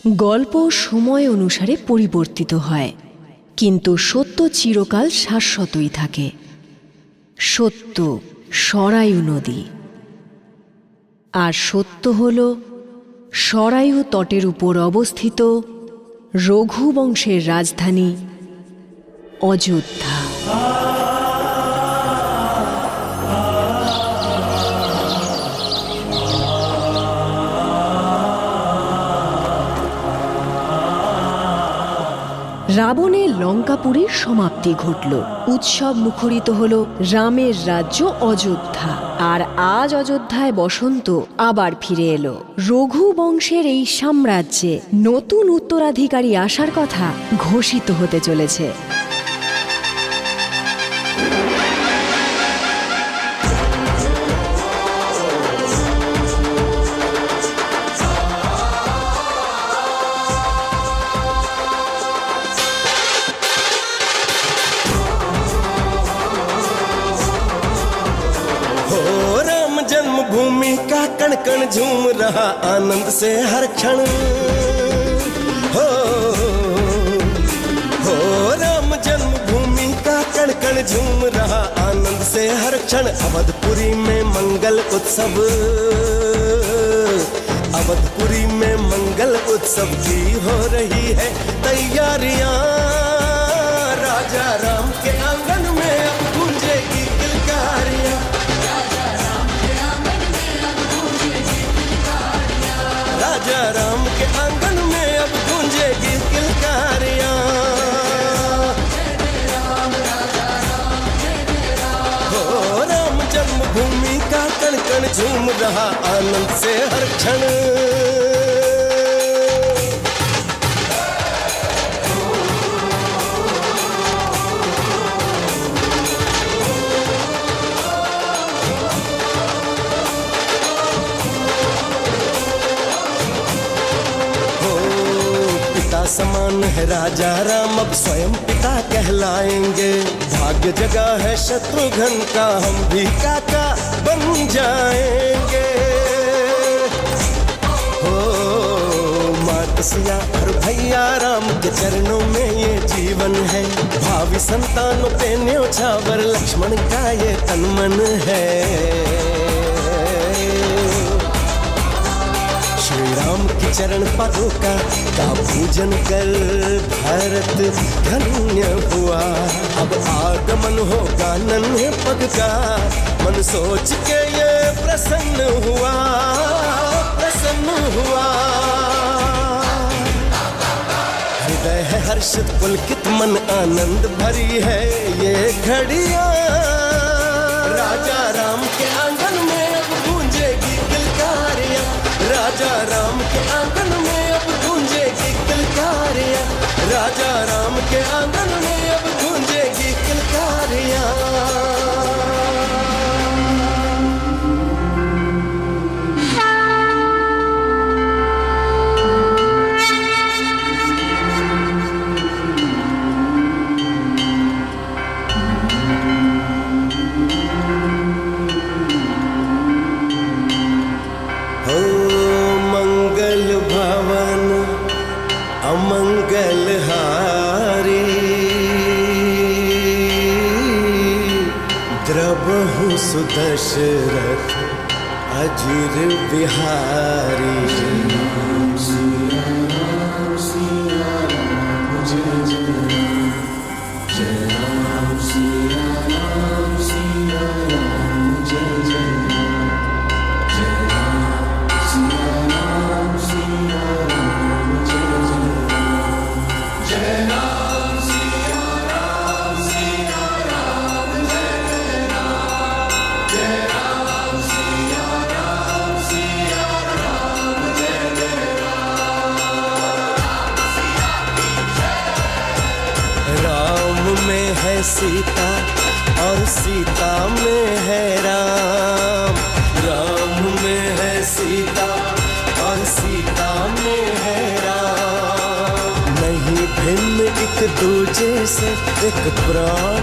গল্প সময় অনুসারে পরিবর্তিত হয়, কিন্তু সত্য চিরকাল শাশ্বতই থাকে। সত্য সরায়ু নদী, আর সত্য হল সরায়ু তটের উপর অবস্থিত রঘু বংশের রাজধানী অযোধ্যা। রাবণের লঙ্কাপুরীর সমাপ্তি ঘটল, উৎসব মুখরিত হল রামের রাজ্য অযোধ্যা। আর আজ অযোধ্যায় বসন্ত আবার ফিরে এলো। রঘু বংশের এই সাম্রাজ্যে নতুন উত্তরাধিকারী আসার কথা ঘোষিত হতে চলেছে। जन्मभूमि का कण कण झूम रहा आनंद से हर क्षण। हो राम जन्मभूमि का कण कण झूम रहा आनंद से हर क्षण। अवधपुरी में मंगल उत्सव, अवधपुरी में मंगल उत्सव की हो रही है तैयारियां। राजा राम के आंगन में अब गूंजेगी किलकारियां। राजा राम के आंगन में अब गूंजेगी किलकारियां। हो राम जन्मभूमि का कण कण झूम रहा आनंद से हर क्षण। समान है राजा राम अब स्वयं पिता कहलाएंगे। भाग्य जगा है शत्रुघ्न का हम भी काका बन जाएंगे। हो मात सिया और भैया राम के चरणों में ये जीवन है। भावी संतानों पे न्योछावर लक्ष्मण का ये तन मन है। श्री राम की चरण पादुका का पूजन कर भारत धन्य हुआ। अब आगमन होगा नन्हे पग का मन सोच के ये प्रसन्न हुआ, प्रसन्न हुआ। हृदय है हर्षित पुलकित मन आनंद भरी है ये घड़ियां। राजा राम के आंगन में अब गूंजेगी किलकारियां। राजा राम के आंगन में अब गूंजेगी किलकारियां। राजा राम के आंगन में अब गूंजेगी किलकारियां। द्रबहु सुदशरथ अजिर बिहारी। सीता और सीता में है राम। राम में है सीता और सीता में है राम। नहीं भिन्न एक दूजे से एक प्राण,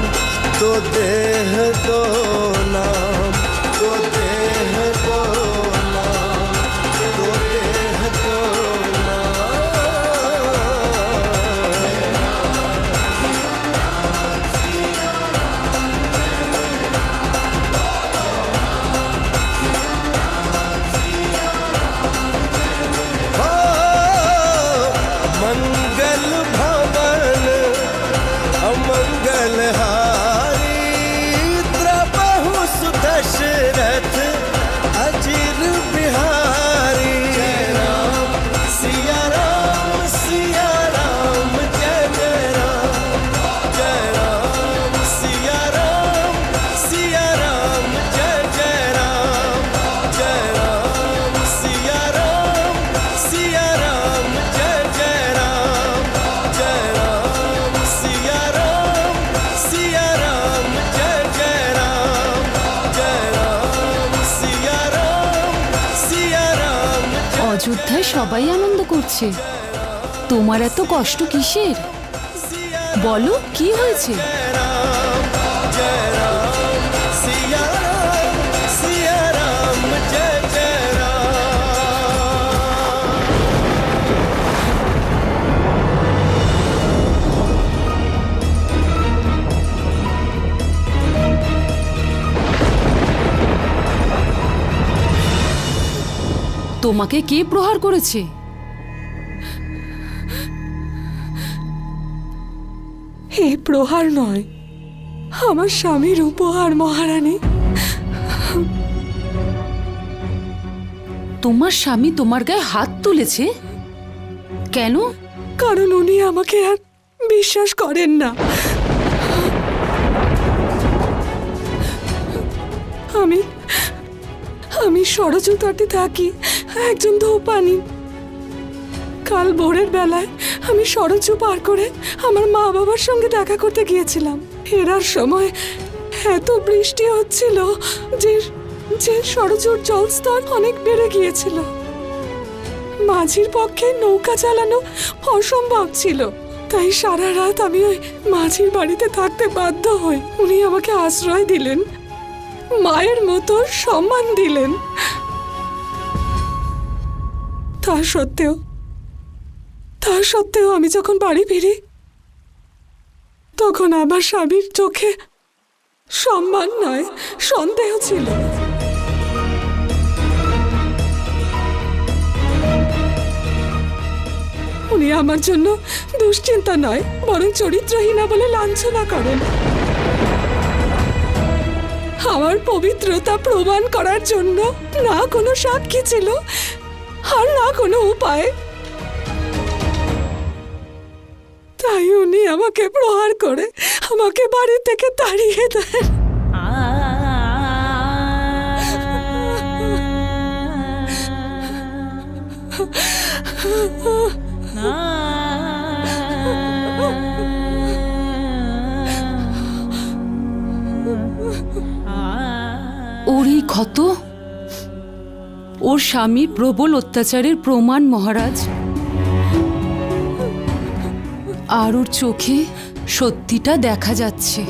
दो देह दो नाम, दो देह दो नाम, दो देह दो नाम। সবাই আনন্দ করছে, তোমার এত কষ্ট কিসের? বলো কি হয়েছে? जय राम सिया राम जय जय তোমাকে কে প্রহার করেছে? এ প্রহার নয়, আমার স্বামীর উপহার মহারানী। তোমার স্বামী তোমার গায়ে হাত তুলেছে কেন? কারণ উনি আমাকে আর বিশ্বাস করেন না। আমি আমি সরজু তটে থাকি, একজন ধূপানি। কাল ভোরের বেলায় আমি সরজু পার করে আমার মা বাবার সঙ্গে দেখা করতে গিয়েছিলাম। ফেরার সময় এত বৃষ্টি হচ্ছিল যে যে সরজুর জলস্তর অনেক বেড়ে গিয়েছিল। মাঝির পক্ষে নৌকা চালানো অসম্ভব ছিল, তাই সারা রাত আমি ওই মাঝির বাড়িতে থাকতে বাধ্য হই। উনি আমাকে আশ্রয় দিলেন, মায়ের মতো সম্মান দিলেন। তা সত্ত্বেও আমি যখন বাড়ি ফিরি তখন আমার স্বামীর চোখে সম্মান নয়, সন্দেহ ছিল। উনি আমার জন্য দুশ্চিন্তা নয়, বরং চরিত্রহীনা বলে লাঞ্ছনা করেন। আমার পবিত্রতা প্রমাণ করার জন্য না কোনো সাক্ষী ছিল আর না কোনো উপায়। তাই উনি আমাকে প্রহার করে আমাকে বাড়ি থেকে তাড়িয়ে দেন। ওর এই ক্ষত ওর স্বামীর প্রবল অত্যাচারের প্রমাণ মহারাজ। আর ওর চোখে সত্যিটা দেখা যাচ্ছে।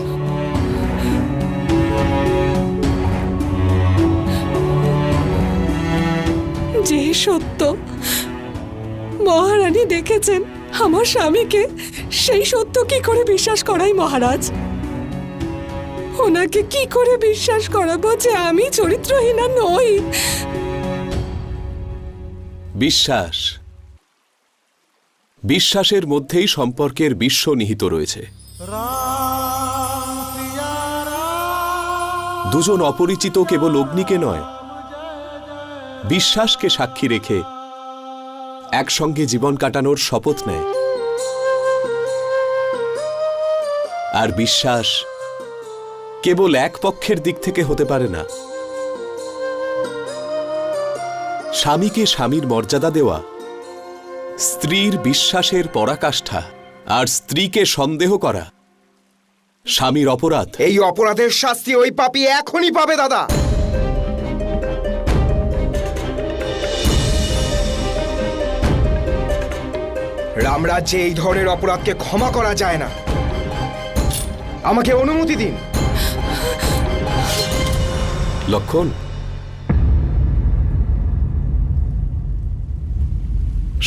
যে সত্য মহারানী দেখেছেন আমার স্বামীকে, সেই সত্য কি করে বিশ্বাস করাই মহারাজ? ওনাকে কি করে বিশ্বাস করাবো যে আমি চরিত্রহীনা নই? বিশ্বাসের মধ্যেই সম্পর্কের বিশ্ব নিহিত রয়েছে। দুজন অপরিচিত কেবল অগ্নিকে নয়, বিশ্বাসকে সাক্ষী রেখে একসঙ্গে জীবন কাটানোর শপথ নেয়। আর বিশ্বাস কেবল এক পক্ষের দিক থেকে হতে পারে না। স্বামীকে স্বামীর মর্যাদা দেওয়া স্ত্রীর বিশ্বাসের পরাকাষ্ঠা, আর স্ত্রীকে সন্দেহ করা স্বামীর অপরাধ। এই অপরাধের শাস্তি ওই পাপী এখনই পাবে দাদা। রামরাজ্যে এই ধরনের অপরাধকে ক্ষমা করা যায় না। আমাকে অনুমতি দিন। লক্ষণ,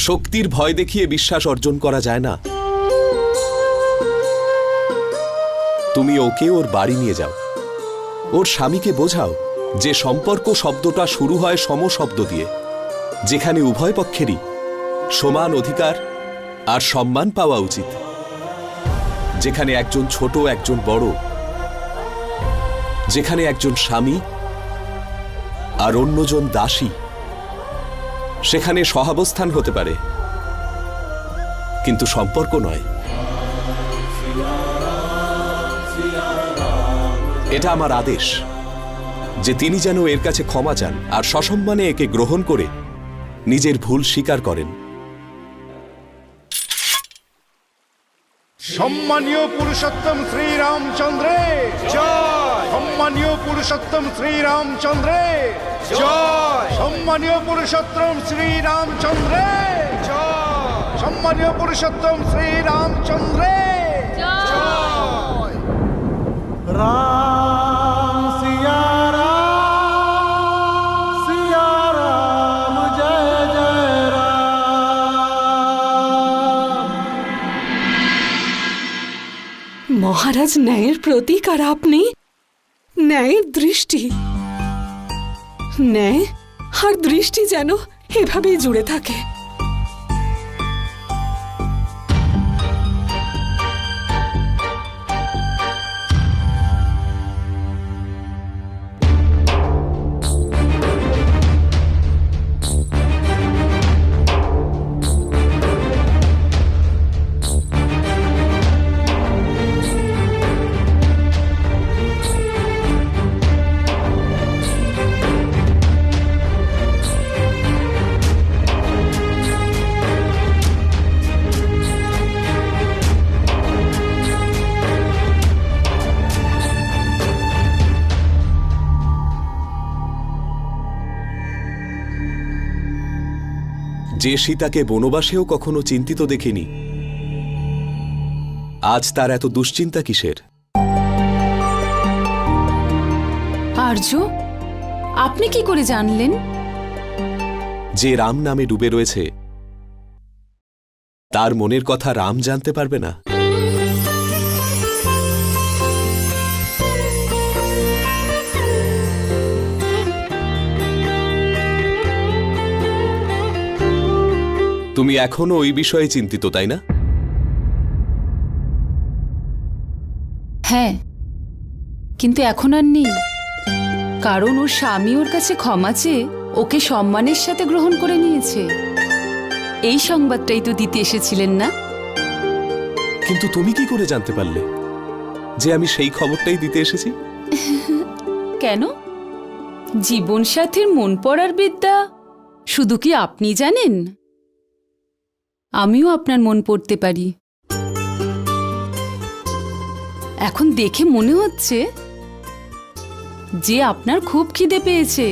শক্তির ভয় দেখিয়ে বিশ্বাস অর্জন করা যায় না। তুমি ওকে ওর বাড়ি নিয়ে যাও, ওর স্বামীকে বোঝাও যে সম্পর্ক শব্দটা শুরু হয় সম শব্দ দিয়ে, যেখানে উভয় পক্ষেরই সমান অধিকার আর সম্মান পাওয়া উচিত, যেখানে একজন ছোট একজন বড়, যেখানে একজন স্বামী আর অন্যজন দাসী। সেখানে সহাবস্থান হতে পারে, কিন্তু সম্পর্ক নয়। এটা আমার আদেশ যে তিনি যেন এর কাছে ক্ষমা চান আর সসম্মানে একে গ্রহণ করে নিজের ভুল স্বীকার করেন। সম্মানীয় পুরুষোত্তম শ্রীরামচন্দ্রে জয়। সম্মানীয় পুরুষোত্তম শ্রীরামচন্দ্রের জয় সম্মানীয় পুরুষোত্তম শ্রীরামচন্দ্রের সম্মানীয় পুরুষোত্তম শ্রীরামচন্দ্রের জয় राम सिया राम जय जय राम। মহারাজ ন্যায়ের প্রতীক আর আপনি ন্যায়ের দৃষ্টি, ন্যায় আর দৃষ্টি যেন এভাবেই জুড়ে থাকে। যে সীতাকে বনবাসেও কখনো চিন্তিত দেখিনি, আজ তার এত দুশ্চিন্তা কিসের? আর্য, আপনি কি করে জানলেন? যে রাম নামে ডুবে রয়েছে তার মনের কথা রাম জানতে পারবে না? তুমি এখনো ওই বিষয়ে চিন্তিত, তাই না? হ্যাঁ, কিন্তু এখন আর নেই, কারণ ওর স্বামী ওর কাছে ক্ষমা চেয়ে ওকে সম্মানের সাথে গ্রহণ করে নিয়েছে। এই সংবাদটাই তো দিতে এসেছিলেন না? কিন্তু তুমি কি করে জানতে পারলে যে আমি সেই খবরটাই দিতে এসেছি? কেন? জীবনসাথীর মন পড়ার বিদ্যা শুধু কি আপনি জানেন? আমিও আপনার মন পড়তে পারি। এখন দেখে মনে হচ্ছে যে আপনার খুব খিদে পেয়েছে,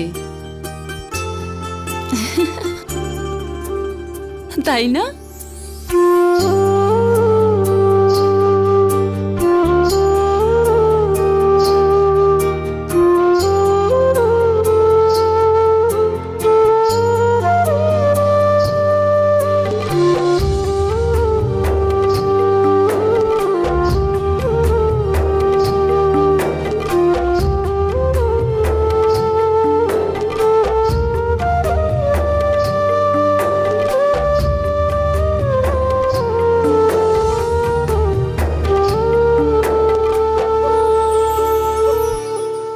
তাই না?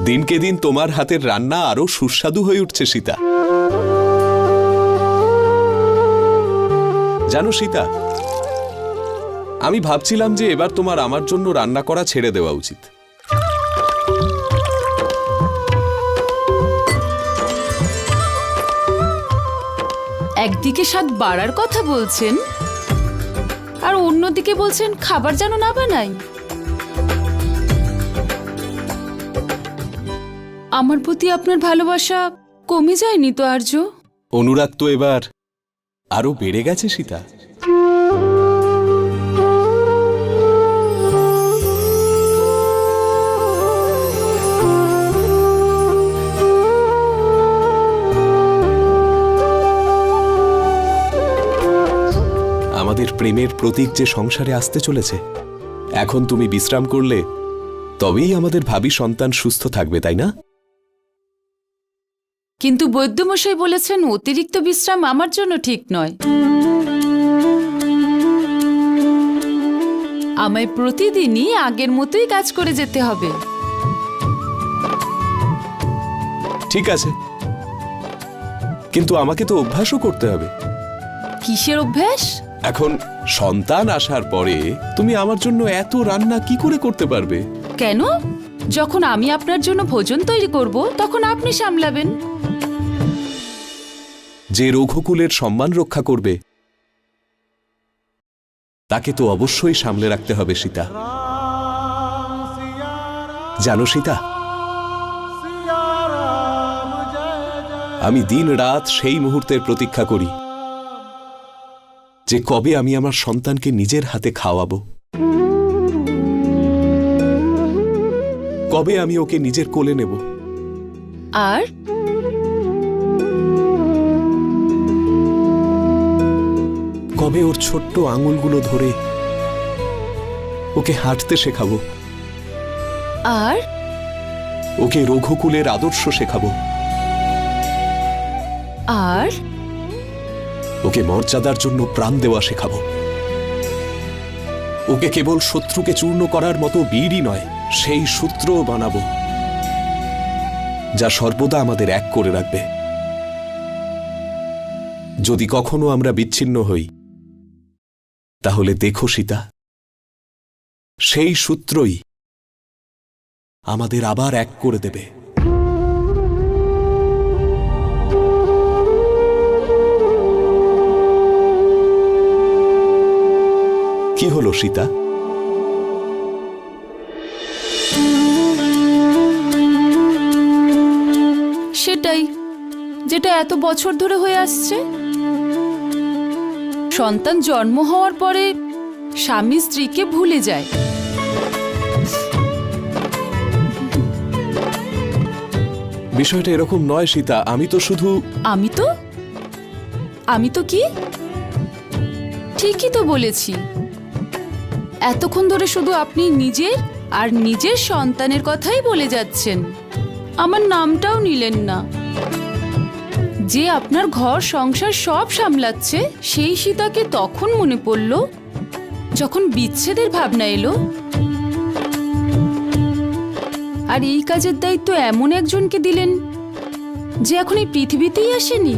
দিনকে দিন তোমার হাতের রান্না আরো সুস্বাদু হয়ে উঠছে সীতা। জানো সীতা, আমি ভাবছিলাম যে এবার তোমার আমার জন্য রান্না করা ছেড়ে দেওয়া উচিত। একদিকে স্বাদ বাড়ার কথা বলছেন আর অন্যদিকে বলছেন খাবার যেন না বানাই। আমার প্রতি আপনার ভালোবাসা কমে যায়নি তো আর্য? অনুরাগ তো এবার আরো বেড়ে গেছে সীতা। আমাদের প্রেমের প্রতীক যে সংসারে আসতে চলেছে, এখন তুমি বিশ্রাম করলে তবেই আমাদের ভাবী সন্তান সুস্থ থাকবে, তাই না? কিন্তু বৈদ্যমশাই বলেছেন অতিরিক্ত বিশ্রাম আমার জন্য ঠিক নয়। আমায় প্রতিদিনই আগের মতোই কাজ করে যেতে হবে। ঠিক আছে, কিন্তু আমাকে তো অভ্যাসও করতে হবে। কিসের অভ্যাস? এখন সন্তান আসার পরে তুমি আমার জন্য এত রান্না কি করে করতে পারবে? কেন? যখন আমি আপনার জন্য ভোজন তৈরি করব তখন আপনি সামলাবেন। যে রঘুকুলের সম্মান রক্ষা করবে তাকে তো অবশ্যই সামলে রাখতে হবে সীতা। জানো সীতা, আমি দিন রাত সেই মুহূর্তের প্রতীক্ষা করি যে কবে আমি আমার সন্তানকে নিজের হাতে খাওয়াবো, কবে আমি ওকে নিজের কোলে নেব। আর কবে ওর ছোট্ট আঙুলগুলো ধরে ওকে হাঁটতে শেখাবো, আর ওকে রঘুকুলের আদর্শ শেখাবো, আর ওকে মর্যাদার জন্য প্রাণ দেওয়া শেখাবো, ওকে কেবল শত্রুকে চূর্ণ করার মতো বীরই নয়, সেই সূত্রও বানাবো যা সর্বদা আমাদের এক করে রাখবে। যদি কখনো আমরা বিচ্ছিন্ন হই, তাহলে দেখো সীতা, সেই সূত্রই আমাদের আবার এক করে দেবে। কি হলো সীতা? সেটাই যেটা এত বছর ধরে হয়ে আসছে। সন্তান জন্ম হওয়ার পরে স্বামী স্ত্রীকে ভুলে যায়। বিষয়টা এরকম নয় সীতা, আমি তো শুধু আমি তো কি ঠিকই তো বলেছি। এতক্ষণ ধরে শুধু আপনি নিজের আর নিজের সন্তানের কথাই বলে যাচ্ছেন, আমার নামটাও নিলেন না। যে আপনার ঘর সংসার সব সামলাচ্ছে, সেই সীতাকে তখন মনে পড়ল যখন বিচ্ছেদের ভাবনা এলো। আর এই কাজের দায়িত্ব এমন একজনকে দিলেন যে এখন এই পৃথিবীতেই আসেনি।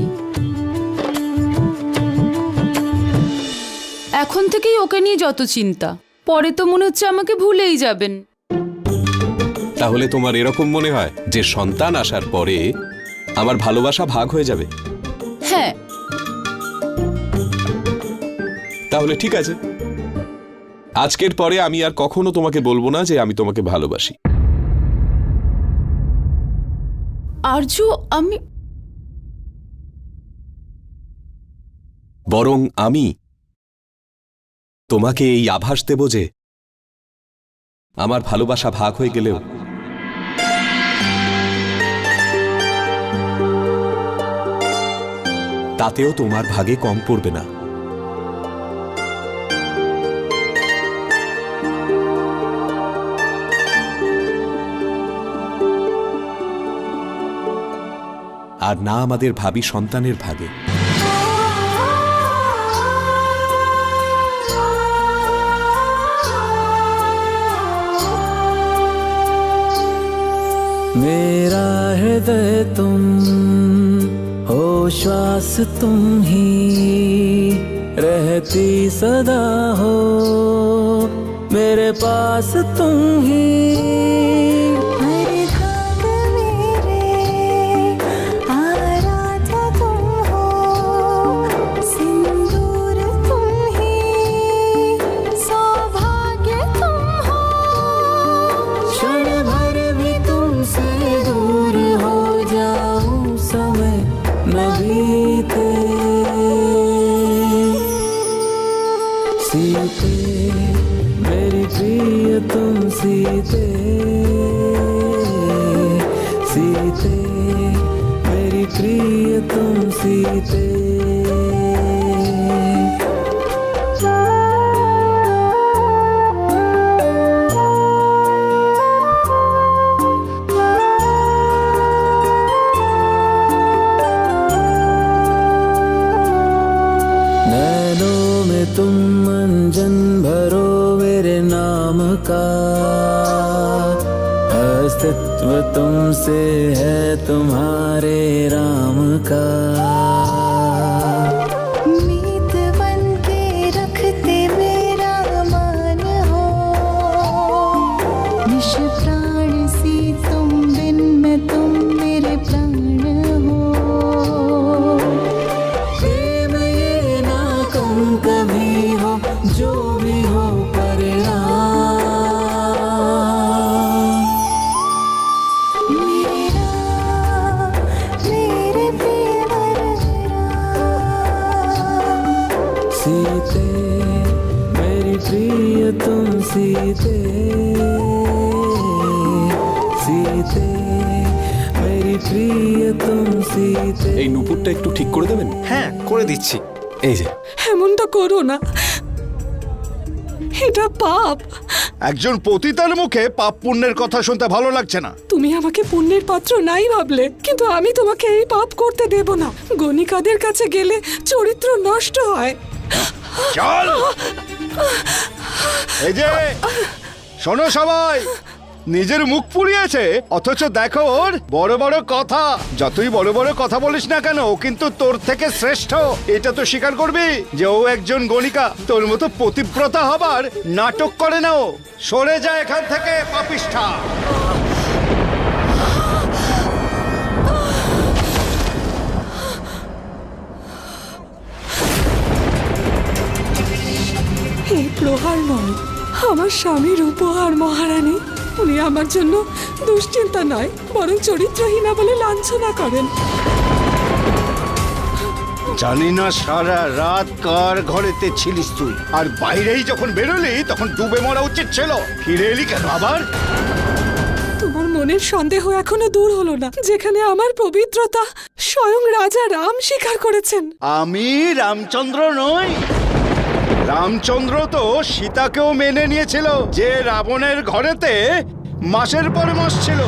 এখন থেকেই ওকে নিয়ে যত চিন্তা, পরে তো মনে হচ্ছে আমাকে ভুলেই যাবেন। তাহলে তোমার এরকম মনে হয় যে সন্তান আসার পরে আমার ভালোবাসা ভাগ হয়ে যাবে? হ্যাঁ। তাহলে ঠিক আছে, আজকের পরে আমি আর কখনো তোমাকে বলবো না যে আমি তোমাকে ভালোবাসি। আর্য, আমি বরং আমি তোমাকে এই আভাস দেব যে আমার ভালোবাসা ভাগ হয়ে গেলেও তাতেও তোমার ভাগে কম পড়বে না। আর না আমাদের ভাবি সন্তানের ভাগে। मेरा हृदय तुम हो, श्वास तुम ही रहती सदा हो, मेरे पास तुम ही। सीते मेरी प्रिय तुम सीते, सीते मेरी प्रिय तुम सीते। तुम मंजन भरो मेरे नाम का, अस्तित्व तुमसे है तुम्हारे राम का। मीत बन के रखते मेरा मान हो, निश प्राण सी तुम बिन में तुम मेरे प्राण हो। प्रेम ये ना कम कभी हो, जो भी हो परिणाम। मेरा मेरे प्रिय सीते मेरी प्रिय तुम सीते सीते मेरी प्रिय तुम सीते। এই নুপুরটা একটু ঠিক করে দেবেন? হ্যাঁ, করে দিচ্ছি। এই যে এমনটা করো না, এটা পাপ। একজন পতিতার মুখে পাপ পুণ্যের কথা শুনতে ভালো লাগছে না। তুমি আমাকে পুণ্যের পাত্র নাই ভাবলে, কিন্তু আমি তোমাকে এই পাপ করতে দেব না। গণিকাদের কাছে গেলে চরিত্র নষ্ট হয়। চল, এই যে শোনো সবাই, নিজের মুখ পুড়িয়েছে অথচ দেখো ওর বড় বড় কথা। যতই বড় বড় কথা বলিস না কেন, ও কিন্তু তোর থেকে শ্রেষ্ঠ। এটা তো স্বীকার করবি যে ও একজন গণিকা। তোর মতো পতিব্রতা হবার নাটক করে না ও। সরে যা এখান থেকে পাপিষ্ঠা। এই প্রহার নয়, আমার স্বামীর উপহার মহারানী। উনি আমার জন্য দুশ্চিন্তা নয়, বরং চরিত্রহীনা বলে লাঞ্ছনা করেন। জানি না সারা রাত কার ঘরেতে ছিলিস তুই, আর বাইরেই যখন বেরোলি তখন ডুবে মরা উচিত ছিল। ফিরে এলি কেন আবার? তোমার মনের সন্দেহ এখনো দূর হলো না, যেখানে আমার পবিত্রতা স্বয়ং রাজা রাম স্বীকার করেছেন। আমি রামচন্দ্র নই। রামচন্দ্র তো সীতাকেও মেনে নিয়েছিল, যে রাবণের ঘরেতে মাসের পর মাস ছিল।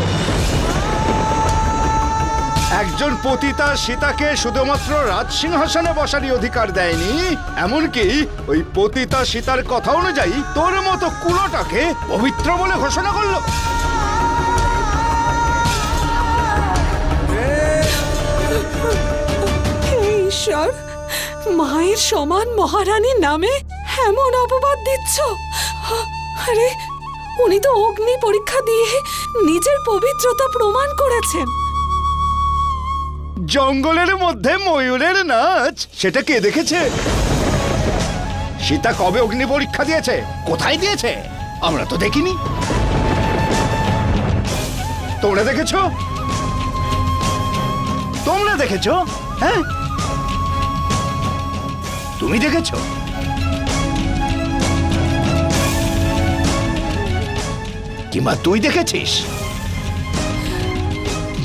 একজন পতিতা সীতাকে শুধুমাত্র রাজসিংহাসনে বসারই অধিকার দেয়নি, এমনকি ওই পতিতা সীতার কথা অনুযায়ী তোর মতো কুলোটাকে পবিত্র বলে ঘোষণা করলো। হে ঈশ্বর, মায়ের সমান মহারানীর নামে এমন অপবাদ দিচ্ছ? আরে, উনি তো অগ্নি পরীক্ষা দিয়ে নিজের পবিত্রতা প্রমাণ করেছেন। জঙ্গলের মধ্যে ময়ূরের নাচ, সেটা কে দেখেছে? সীতা কবে অগ্নি পরীক্ষা দিয়েছে? কোথায় দিয়েছে? আমরা তো দেখিনি। তোমরা দেখেছো? তোমরা দেখেছো? হ্যাঁ, তুমি দেখেছো? কিংবা তুই দেখেছিস?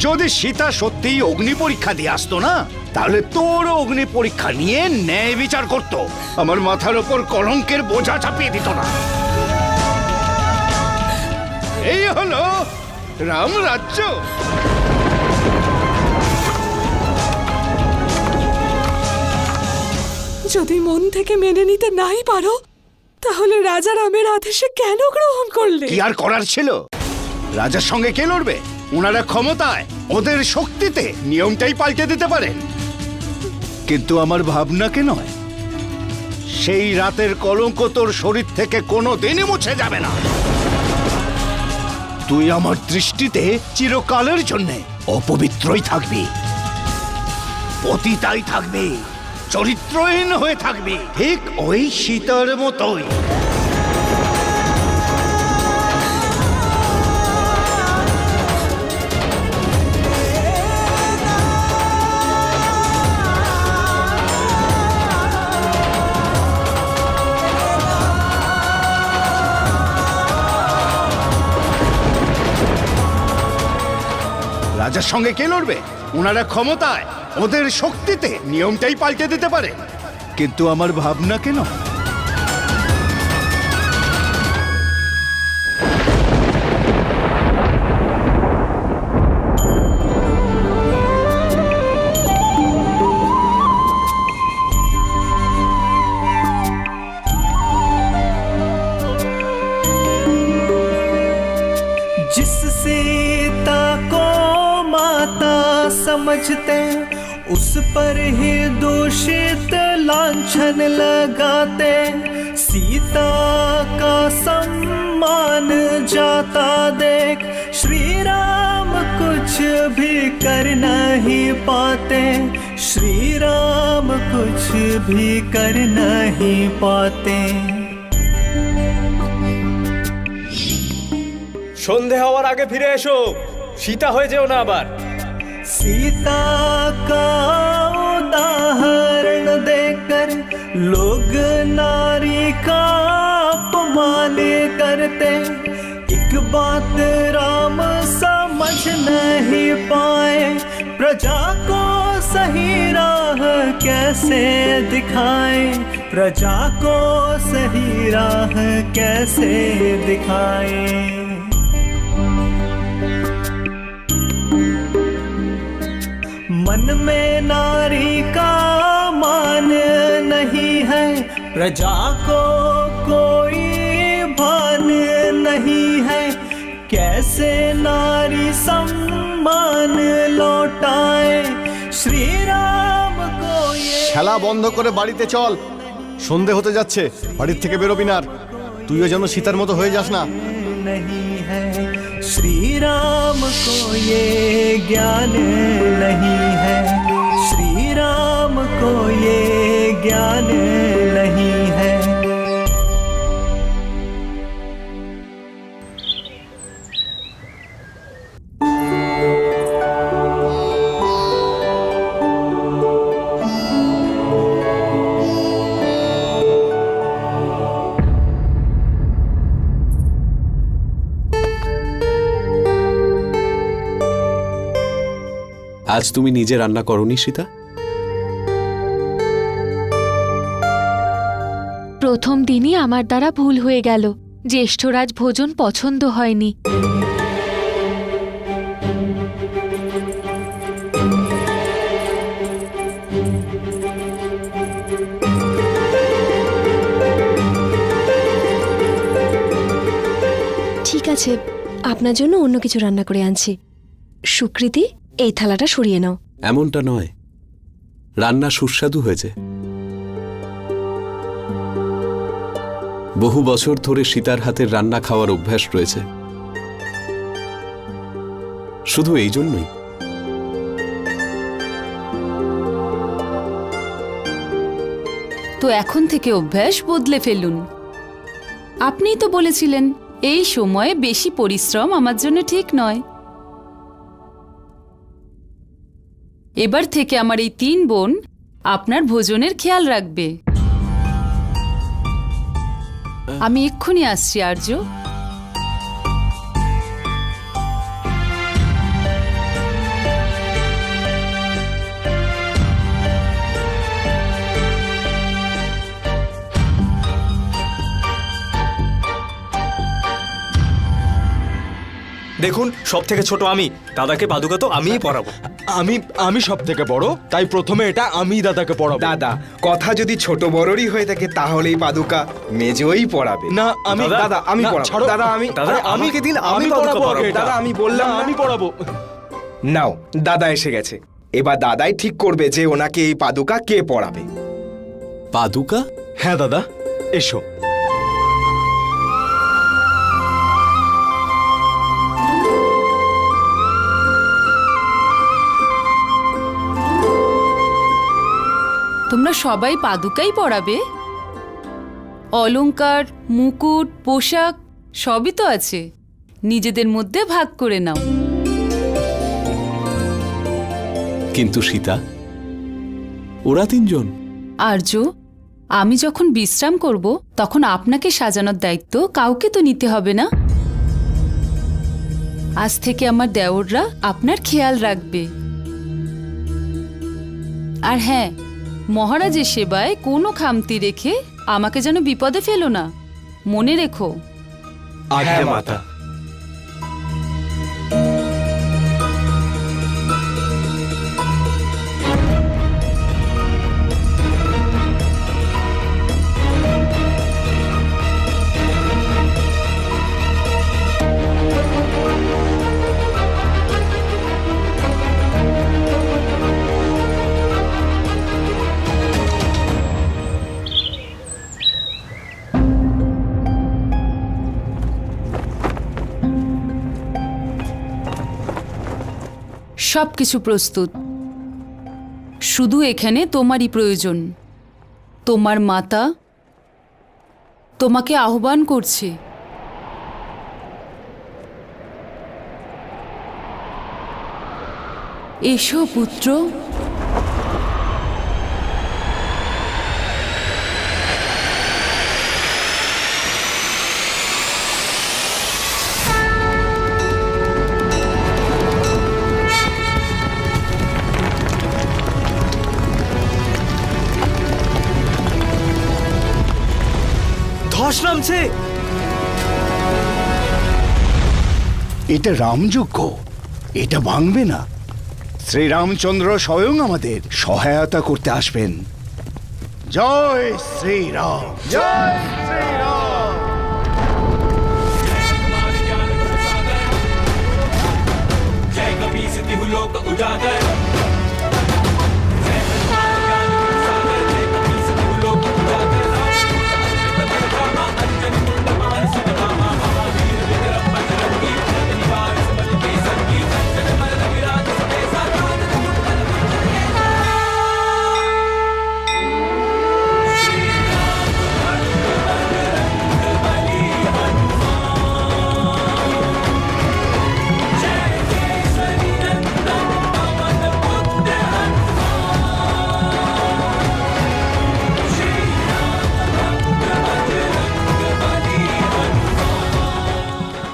যদি সীতা সত্যিই অগ্নি পরীক্ষা দিয়ে আসতো না, তাহলে তোর অগ্নি পরীক্ষা নিয়ে ন্যায় বিচার করত, আমার মাথার ওপর কলঙ্কের বোঝা চাপিয়ে দিত না। এই হলো রাম রাজ্য। যদি মন থেকে মেনে নিতে নাই পারো, তাহলে রাজা রামের আদেশে কেন গ্রহণ করলে? কি আর করার ছিল? রাজার সঙ্গে কে লড়বে? ওনারা ক্ষমতায়, ওদের শক্তিতে নিয়মটাই পাল্টে দিতে পারেন, কিন্তু আমার ভাবনাকে নয়। সেই রাতের কলঙ্ক তোর শরীর থেকে কোনো দিনই মুছে যাবে না। তুই আমার দৃষ্টিতে চিরকালের জন্য অপবিত্রই থাকবি, পতিতাই থাকবি, চরিত্রহীন হয়ে থাকবি, ঠিক ওই সীতার মতোই। রাজার সঙ্গে কে লড়বে? ওনারা ক্ষমতায়, ওদের শক্তিতে নিয়মটাই পাল্টে দিতে পারে, কিন্তু আমার ভাবনাকে নয়। जिस सीता को माता समझते उस पर ही दूषित लांछन लगाते, सीता का सम्मान जाता देख श्री राम कुछ भी कर नहीं पाते, श्री राम कुछ भी कर नहीं पाते। সন্ধে হওয়ার আগে ফিরে এসো, সীতা হয়ে যেও না আবার। सीता का उदाहरण देकर लोग नारी का अपमान करते, एक बात राम समझ नहीं पाए, प्रजा को सही राह कैसे दिखाए, प्रजा को सही राह कैसे दिखाए। मन में नारी का मान नहीं है, प्रजा को कोई भान नहीं है, कैसे नारी सम्मान लौटाए, श्री राम को ये খেলা বন্ধ করে বাড়িতে চল, সন্ধে হতে যাচ্ছে, বাড়ির থেকে বেরোবি না। তুইও যেন সীতার মতো হয়ে যাস না। नहीं है, श्री राम को ये ज्ञान नहीं है, श्री राम को ये ज्ञान नहीं है। আজ তুমি নিজে রান্না করনি সীতা? প্রথম দিনই আমার দ্বারা ভুল হয়ে গেল, জ্যেষ্ঠরাজ ভোজন পছন্দ হয়নি। ঠিক আছে, আপনার জন্য অন্য কিছু রান্না করে আনছি। সুকৃতি, এই থালাটা সরিয়ে নাও। এমনটা নয়, রান্না সুস্বাদু হয়েছে। বহু বছর ধরে সীতার হাতের রান্না খাওয়ার অভ্যাস রয়েছে, শুধু এই জন্যই। তো এখন থেকে অভ্যাস বদলে ফেলুন। আপনিই তো বলেছিলেন এই সময়ে বেশি পরিশ্রম আমার জন্য ঠিক নয়। এবার থেকে আমার এই 3 বোন আপনার ভোজনের খেয়াল রাখবে। আমি এক্ষুনি আসছি আর্য। দেখুন, সব থেকে ছোট আমি, দাদাকে পাদুকা তো আমিই পড়াবো। আমি সব থেকে বড়, তাই প্রথমে এটা আমি দাদাকে পড়াবো। দাদা, কথা যদি ছোট বড়রই হয়ে থাকে তাহলেই পাদুকা মেজোই পড়াবে। না, আমি দাদা আমি পড়াবো। দাদা আমি আমাকে দিন, আমি পড়াবো। পড়াবো। দাদা আমি বললাম আমি পড়াবো। নাও, দাদা এসে গেছে, এবার দাদাই ঠিক করবে যে ওনাকে এই পাদুকা কে পড়াবে। পাদুকা? হ্যাঁ দাদা, এসো। তোমরা সবাই পাদুকাই পড়াবে? অলংকার, মুকুট, পোশাক সবই তো আছে, নিজেদের মধ্যে ভাগ করে নাও। কিন্তু সীতা, ওরা 3 জন। আর্য, আমি যখন বিশ্রাম করব তখন আপনাকে সাজানোর দায়িত্ব কাউকে তো নিতে হবে না? আজ থেকে আমার দেওররা আপনার খেয়াল রাখবে। আর হ্যাঁ, মহারাজের সেবায় কোনো খামতি রেখে আমাকে যেন বিপদে ফেলো না, মনে রেখো। আজ্ঞা মাতা। সবকিছু প্রস্তুত, শুধু এখানে তোমারই প্রয়োজন। তোমার মাতা তোমাকে আহ্বান করছে। এসো পুত্র। ধস নামছে। এটা রামযজ্ঞ, এটা ভাঙবে না। শ্রীরামচন্দ্র স্বয়ং আমাদের সহায়তা করতে আসবেন। জয় শ্রীরাম, জয় শ্রীরাম।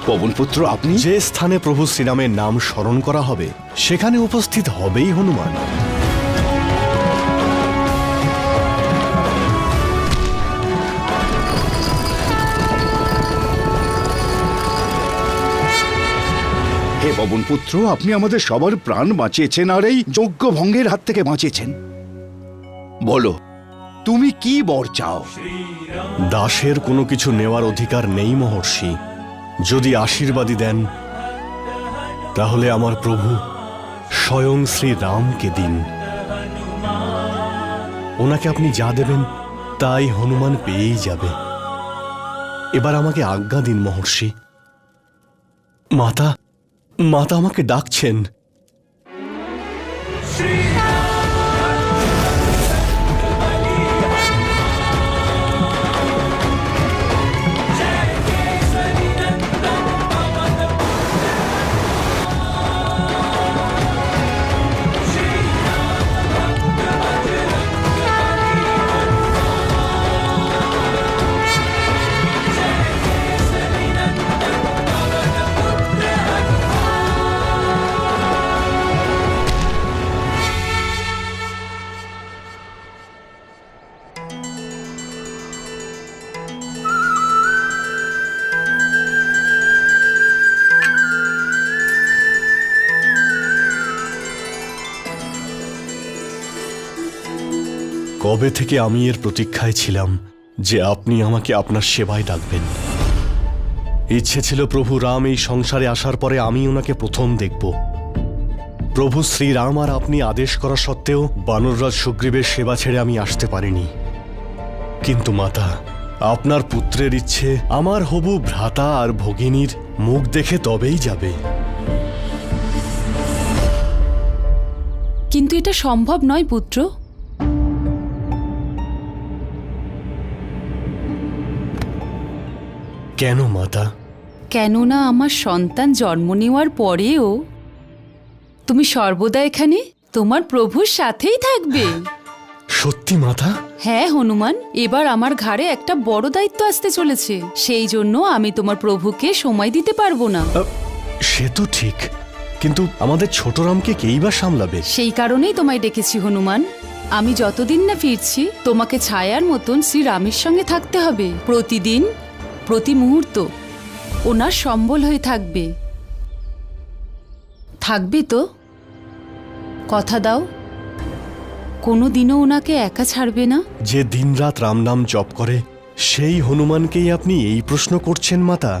পবনপুত্র, আপনি যে স্থানে প্রভু শ্রীরামের নাম স্মরণ করা হবে সেখানে উপস্থিত হবেই হনুমান। হে পবনপুত্র, আপনি আমাদের সবার প্রাণ বাঁচিয়েছেন আর এই যজ্ঞ ভঙ্গের হাত থেকে বাঁচিয়েছেন। বলো, তুমি কি বর চাও? দাসের কোনো কিছু নেওয়ার অধিকার নেই মহর্ষি। যদি আশীর্বাদী দেন তাহলে আমার প্রভু স্বয়ং শ্রী রামকে দিন। ওনাকে আপনি যা দেবেন তাই হনুমান পেয়েই যাবে। এবার আমাকে আজ্ঞা দিন মহর্ষি। মাতা, মাতা আমাকে ডাকছেন। কবে থেকে আমি এর প্রতীক্ষায় ছিলাম যে আপনি আমাকে আপনার সেবায় ডাকবেন। ইচ্ছে ছিল প্রভু রাম এই সংসারে আসার পরে আমি ওনাকে প্রথম দেখব। প্রভু শ্রীরাম আর আপনি আদেশ করা সত্ত্বেও বানররাজ সুগ্রীবের সেবা ছেড়ে আমি আসতে পারিনি। কিন্তু মাতা, আপনার পুত্রের ইচ্ছে আমার হবু ভ্রাতা আর ভগিনীর মুখ দেখে তবেই যাবে। কিন্তু এটা সম্ভব নয় পুত্র। কেন মাতা? কেননা আমার সন্তান জন্ম নেওয়ার পরেও তুমি সর্বদা এখানে তোমার প্রভুর সাথেই থাকবে। সত্যি মাতা? হ্যাঁ হনুমান, এবার আমার ঘাড়ে একটা বড় দায়িত্ব আসতে চলেছে। সেই জন্য আমি তোমার প্রভুকে সময় দিতে পারবো না। সে তো ঠিক, কিন্তু আমাদের ছোট রামকে কেই বা সামলাবে? সেই কারণেই তোমায় ডেকেছি হনুমান। আমি যতদিন না ফিরছি তোমাকে ছায়ার মতন শ্রীরামের সঙ্গে থাকতে হবে। প্রতিদিন, প্রতি মুহূর্ত ওনার সম্বল হয়ে থাকবে। থাকবে তো? কথা দাও কোনোদিনও ওনাকে একা ছাড়বে না। যে দিনরাত রাম নাম জপ করে সেই হনুমানকেই আপনি এই প্রশ্ন করছেন মাতা,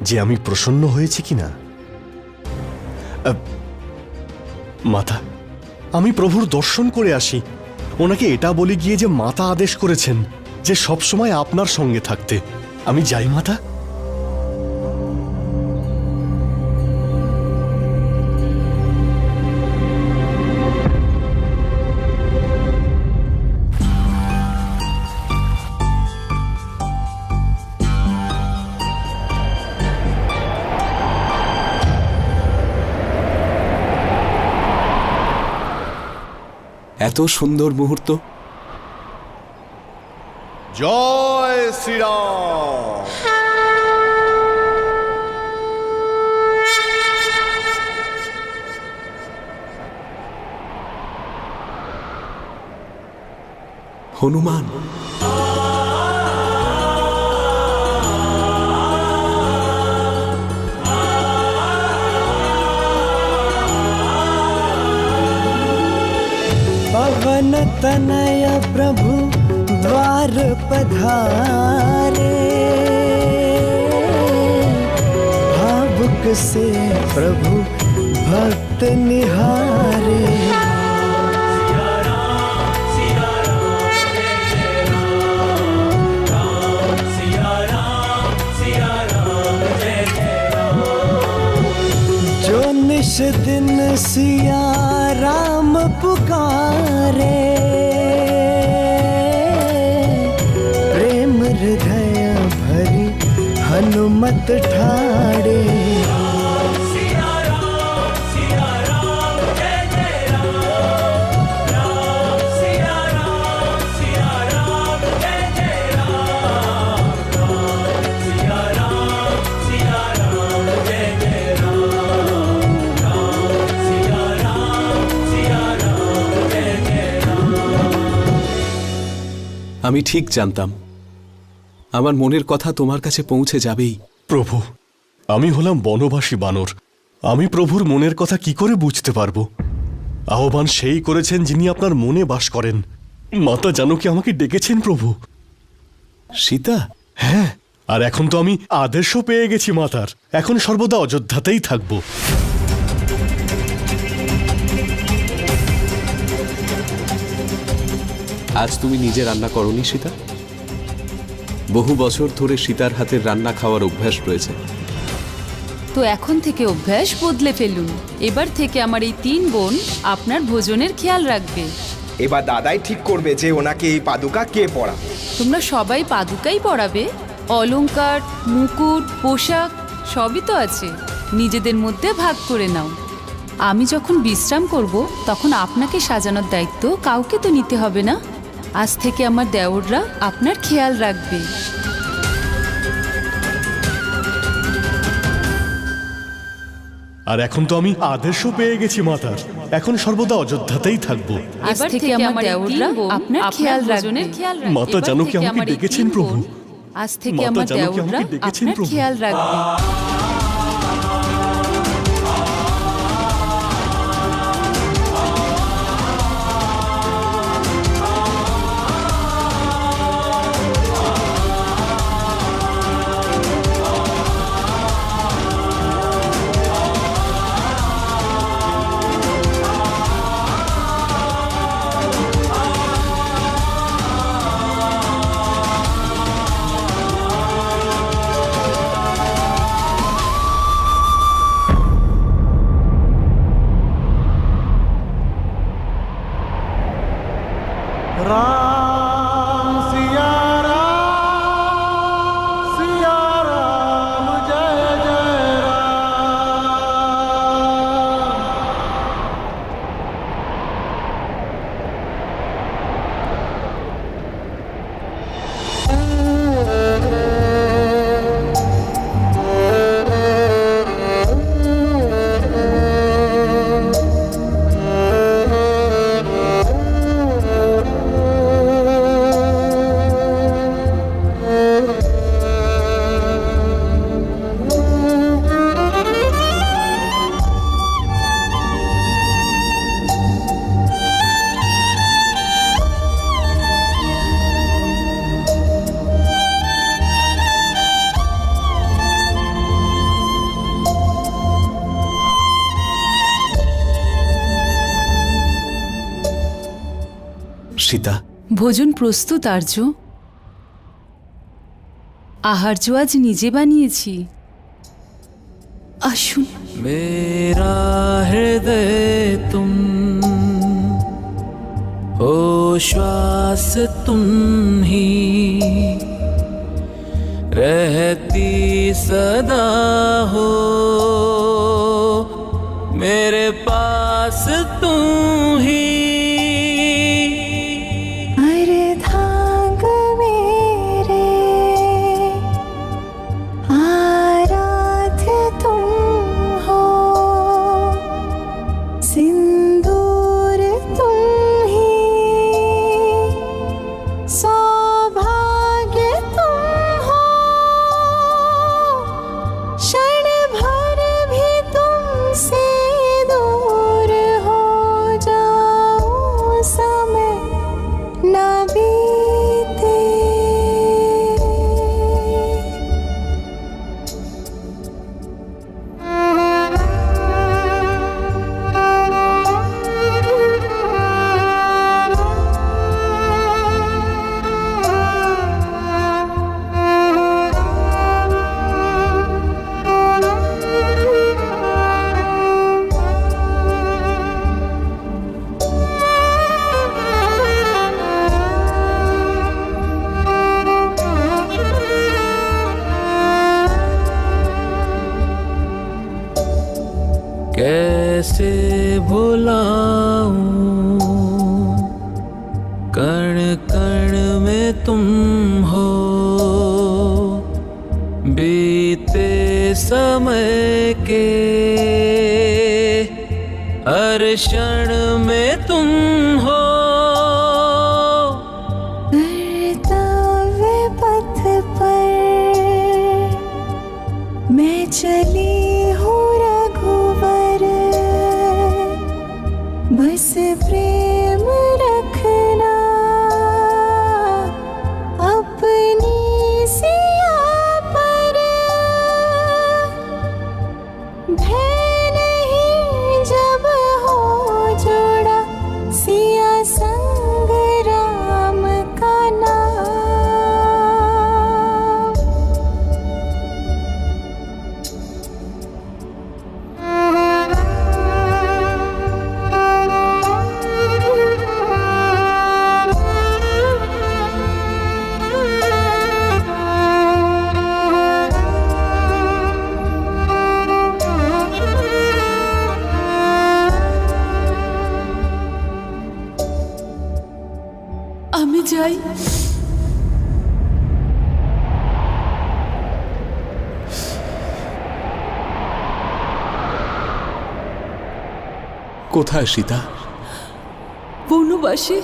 যে আমি প্রসন্ন হয়েছি কিনা? মাতা, আমি প্রভুর দর্শন করে আসি। ওনাকে এটা বলে গিয়ে যে মাতা আদেশ করেছেন যে সবসময় আপনার সঙ্গে থাকতে। আমি যাই মাতা। এত সুন্দর মুহূর্ত। জয় শ্রীরাম। হনুমান, पवन तनय प्रभु द्वार पधारे, भावुक से प्रभु भक्त निहारे। जो निश दिन सिया राम पुकारे, प्रेम हृदय भरी हनुमत ठाड़े। আমি ঠিক জানতাম আমার মনের কথা তোমার কাছে পৌঁছে যাবেই। প্রভু, আমি হলাম বনবাসী বানর। আমি প্রভুর মনের কথা কি করে বুঝতে পারবো? আহ্বান সেই করেছেন যিনি আপনার মনে বাস করেন। মাতা জানকী আমাকে ডেকেছেন প্রভু। সীতা? হ্যাঁ, আর এখন তো আমি আদেশও পেয়ে গেছি মাতার। এখন সর্বদা অযোধ্যাতেই থাকবো। আজ তুমি নিজে রান্না করনি সীতা? বহু বছর ধরে সীতার হাতের রান্না খাওয়ার অভ্যাস রয়েছে। তো এখন থেকে অভ্যাস বদলে ফেলুন। এবার থেকে আমার এই 3 বোন আপনার ভোজনের খেয়াল রাখবে। এবার দাদাই ঠিক করবে যে ওনাকে এই পাদুকা কে পরাবে। তোমরা সবাই পাদুকাই পরাবে? অলংকার, মুকুট, পোশাক সবই তো আছে। নিজেদের মধ্যে ভাগ করে নাও। আমি যখন বিশ্রাম করব তখন আপনাকে সাজানোর দায়িত্ব কাউকে তো নিতে হবে না। আজ থেকে আমার দেওররা আপনার খেয়াল রাখবে। আর এখন তো আমি আদেশও পেয়ে গেছি মাতার। এখন সর্বদা অযোধ্যাতেই থাকবো। আজ থেকে আমার দেওররা আপনার খেয়াল রাখবে। মাতা জানকী আমাকে ডেকেছেন প্রভু। আজ থেকে আমার দেওররা আপনার খেয়াল রাখবে। राम सिया राम जय जय সীতা, ভোজন প্রস্তুত আর্য। আহার্য আজ নিজে বানিয়েছি। আসুন। मेरा हृदय तुम हो, श्वास तुम ही रहती सदा हो, मेरे पास तुम ही। अर्धांग मेरे आराध्य तुम हो, सिंदूर तुम ही, सौभाग्य तुम हो, क्षण भर भी तुमसे दूर हो कैसे भुलाऊं, कण कण में तुम हो, बीते समय के हर क्षण में तुम हो। कर्तव्य पथ पर मैं चली हूँ रघुवर, बस प्रेम रखना अपनी सिया पर। भय नहीं जब हो जोड़ा सिया संग राम का नाम। আমি যাই। কোথায় সীতা? বনবাসে।